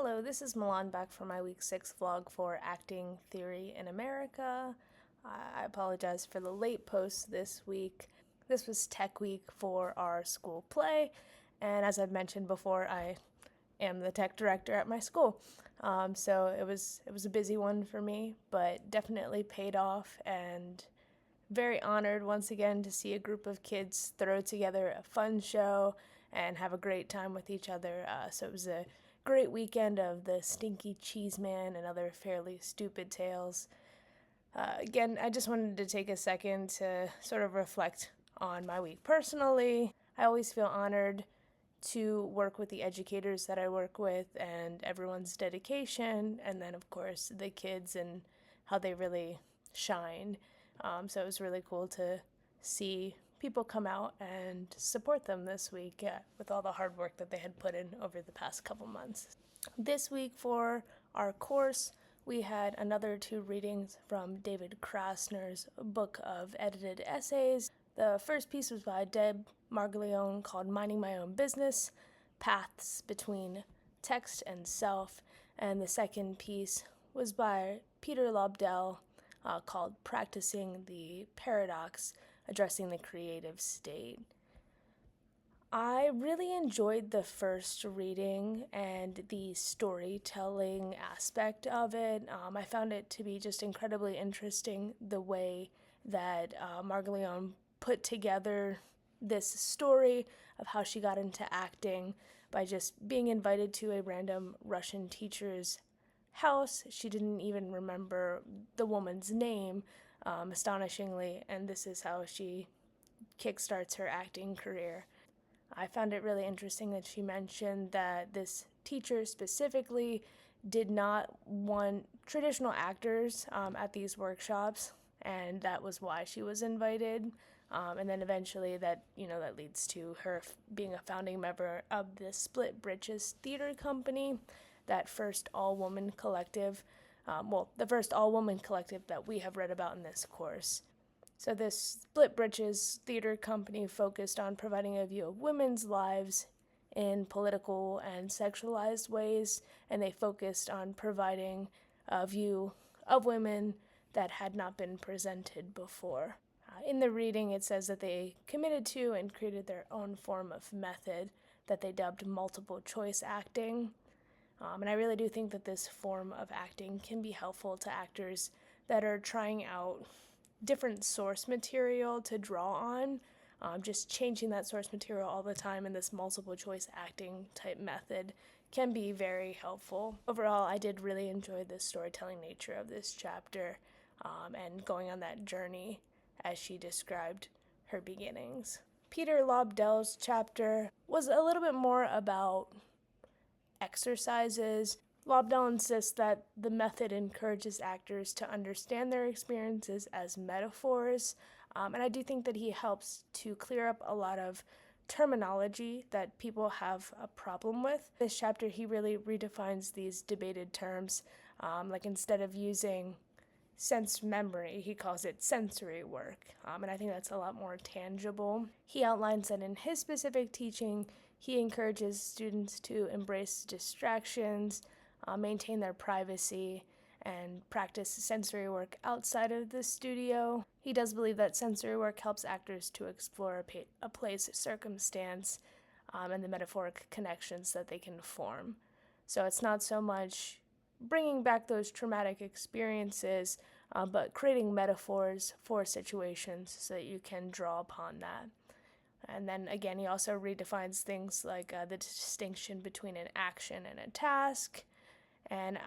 Hello, this is Milan back for my week 6 vlog for Acting Theory in America. I apologize for the late post this week. This was tech week for our school play, and as I've mentioned before, I am the tech director at my school. So it was a busy one for me, but definitely paid off, and very honored once again to see a group of kids throw together a fun show and have a great time with each other. So it was a great weekend of the Stinky Cheese Man and other fairly stupid tales. Again, I just wanted to take a second to sort of reflect on my week personally. I always feel honored to work with the educators that I work with and everyone's dedication, and then of course the kids and how they really shine. So it was really cool to see people come out and support them this week with all the hard work that they had put in over the past couple months. This week for our course, we had another 2 readings from David Krasner's book of edited essays. The first piece was by Deb Marglione called Minding My Own Business, Paths Between Text and Self, and the second piece was by Peter Lobdell called Practicing the Paradox, Addressing the Creative State. I really enjoyed the first reading and the storytelling aspect of it. I found it to be just incredibly interesting the way that Marglione put together this story of how she got into acting by just being invited to a random Russian teacher's house. She didn't even remember the woman's name, astonishingly, and this is how she kickstarts her acting career. I found it really interesting that she mentioned that this teacher specifically did not want traditional actors at these workshops, and that was why she was invited. And then eventually that leads to her being a founding member of the Split Britches Theater Company, that first all-woman collective, the first all-woman collective that we have read about in this course. So this Split Britches Theater Company focused on providing a view of women's lives in political and sexualized ways, and they focused on providing a view of women that had not been presented before. In the reading, it says that they committed to and created their own form of method that they dubbed multiple choice acting. And I really do think that this form of acting can be helpful to actors that are trying out different source material to draw on. Just changing that source material all the time in this multiple choice acting type method can be very helpful. Overall, I did really enjoy the storytelling nature of this chapter and going on that journey as she described her beginnings. Peter Lobdell's chapter was a little bit more about exercises. Lobdell insists that the method encourages actors to understand their experiences as metaphors, and I do think that he helps to clear up a lot of terminology that people have a problem with. This chapter, he really redefines these debated terms, like instead of using sense memory, he calls it sensory work, and I think that's a lot more tangible. He outlines that in his specific teaching, he encourages students to embrace distractions, maintain their privacy, and practice sensory work outside of the studio. He does believe that sensory work helps actors to explore a place, circumstance, and the metaphoric connections that they can form. So it's not so much bringing back those traumatic experiences, but creating metaphors for situations so that you can draw upon that. And then again, he also redefines things like the distinction between an action and a task, and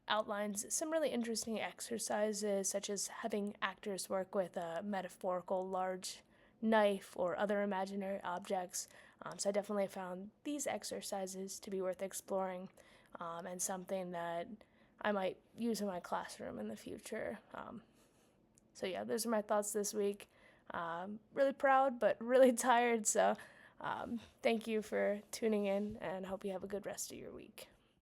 outlines some really interesting exercises, such as having actors work with a metaphorical large knife or other imaginary objects. So I definitely found these exercises to be worth exploring, and something that I might use in my classroom in the future. So yeah, those are my thoughts this week. Really proud, but really tired, so thank you for tuning in, and hope you have a good rest of your week.